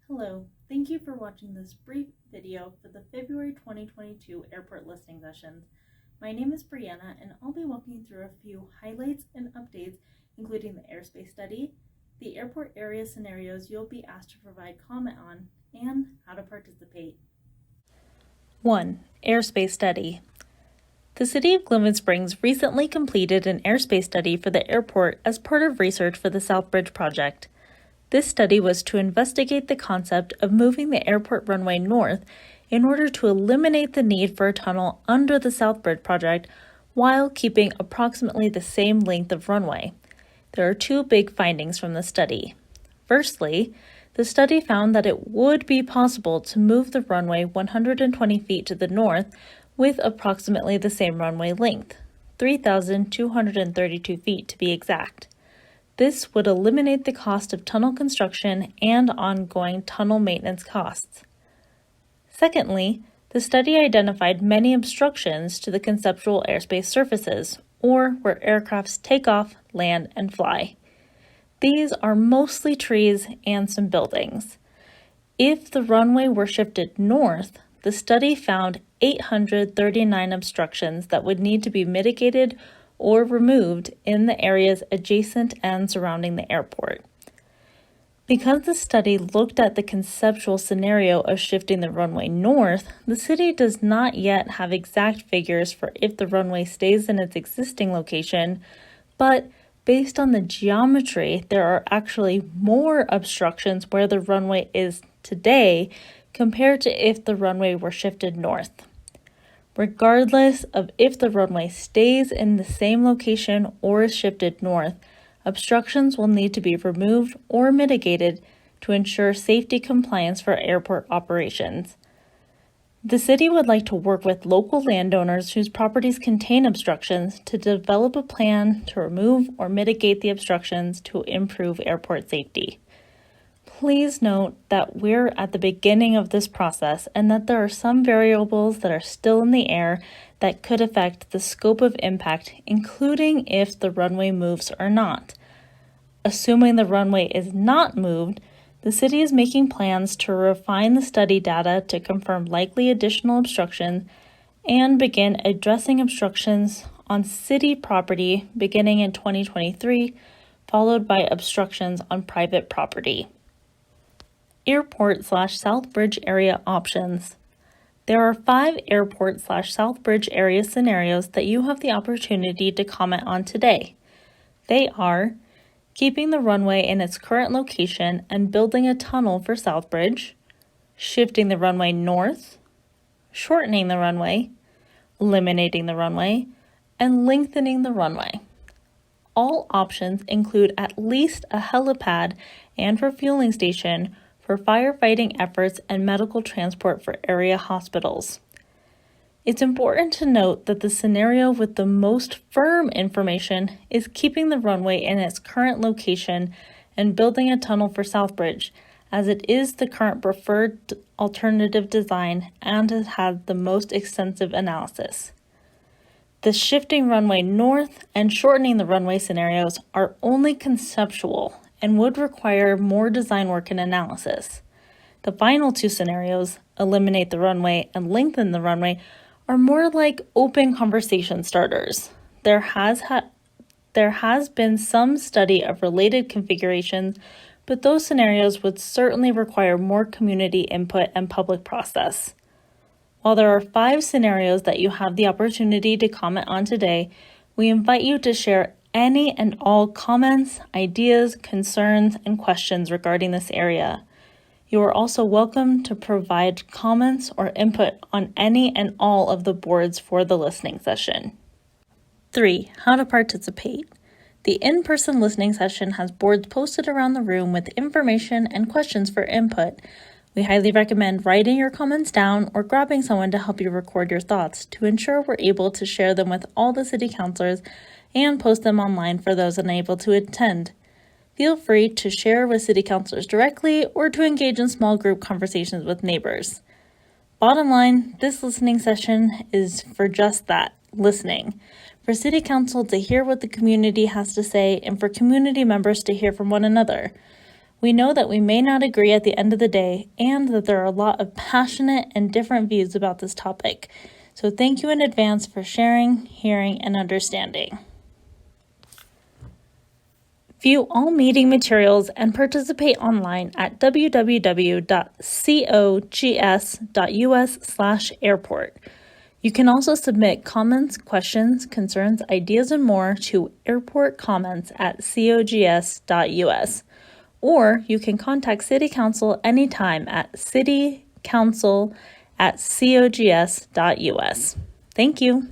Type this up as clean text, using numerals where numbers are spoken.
Hello, thank you for watching this brief video for the February 2022 airport listening sessions. My name is Brianna and I'll be walking through a few highlights and updates, including the airspace study, the airport area scenarios you'll be asked to provide comment on, and how to participate. 1. Airspace study. The City of Glenwood Springs recently completed an airspace study for the airport as part of research for the South Bridge project. This study was to investigate the concept of moving the airport runway north in order to eliminate the need for a tunnel under the South Bridge project while keeping approximately the same length of runway. There are two big findings from the study. Firstly, the study found that it would be possible to move the runway 120 feet to the north with approximately the same runway length, 3,232 feet to be exact. This would eliminate the cost of tunnel construction and ongoing tunnel maintenance costs. Secondly, the study identified many obstructions to the conceptual airspace surfaces, or where aircrafts take off, land, and fly. These are mostly trees and some buildings. If the runway were shifted north, the study found 839 obstructions that would need to be mitigated or removed in the areas adjacent and surrounding the airport. Because the study looked at the conceptual scenario of shifting the runway north, the city does not yet have exact figures for if the runway stays in its existing location, but based on the geometry, there are actually more obstructions where the runway is today compared to if the runway were shifted north. Regardless of if the runway stays in the same location or is shifted north, obstructions will need to be removed or mitigated to ensure safety compliance for airport operations. The city would like to work with local landowners whose properties contain obstructions to develop a plan to remove or mitigate the obstructions to improve airport safety. Please note that we're at the beginning of this process and that there are some variables that are still in the air that could affect the scope of impact, including if the runway moves or not. Assuming the runway is not moved, the city is making plans to refine the study data to confirm likely additional obstructions and begin addressing obstructions on city property beginning in 2023, followed by obstructions on private property. Airport/South Bridge area options. There are 5 airport/South Bridge area scenarios that you have the opportunity to comment on today. They are keeping the runway in its current location and building a tunnel for South Bridge, shifting the runway north, shortening the runway, eliminating the runway, and lengthening the runway. All options include at least a helipad and refueling station for firefighting efforts and medical transport for area hospitals. It's important to note that the scenario with the most firm information is keeping the runway in its current location and building a tunnel for South Bridge, as it is the current preferred alternative design and it has the most extensive analysis. The shifting runway north and shortening the runway scenarios are only conceptual and would require more design work and analysis. The final 2 scenarios, eliminate the runway and lengthen the runway, are more like open conversation starters. There has been some study of related configurations, but those scenarios would certainly require more community input and public process. While there are 5 scenarios that you have the opportunity to comment on today, we invite you to share any and all comments, ideas, concerns, and questions regarding this area. You are also welcome to provide comments or input on any and all of the boards for the listening session. 3. How to participate. The in-person listening session has boards posted around the room with information and questions for input. We highly recommend writing your comments down or grabbing someone to help you record your thoughts to ensure we're able to share them with all the city councilors and post them online for those unable to attend. Feel free to share with city councilors directly or to engage in small group conversations with neighbors. Bottom line, this listening session is for just that, listening. For city council to hear what the community has to say and for community members to hear from one another. We know that we may not agree at the end of the day and that there are a lot of passionate and different views about this topic. So thank you in advance for sharing, hearing, and understanding. View all meeting materials and participate online at www.cogs.us/airport. You can also submit comments, questions, concerns, ideas, and more to airportcomments@cogs.us. Or you can contact City Council anytime at citycouncil@cogs.us. Thank you.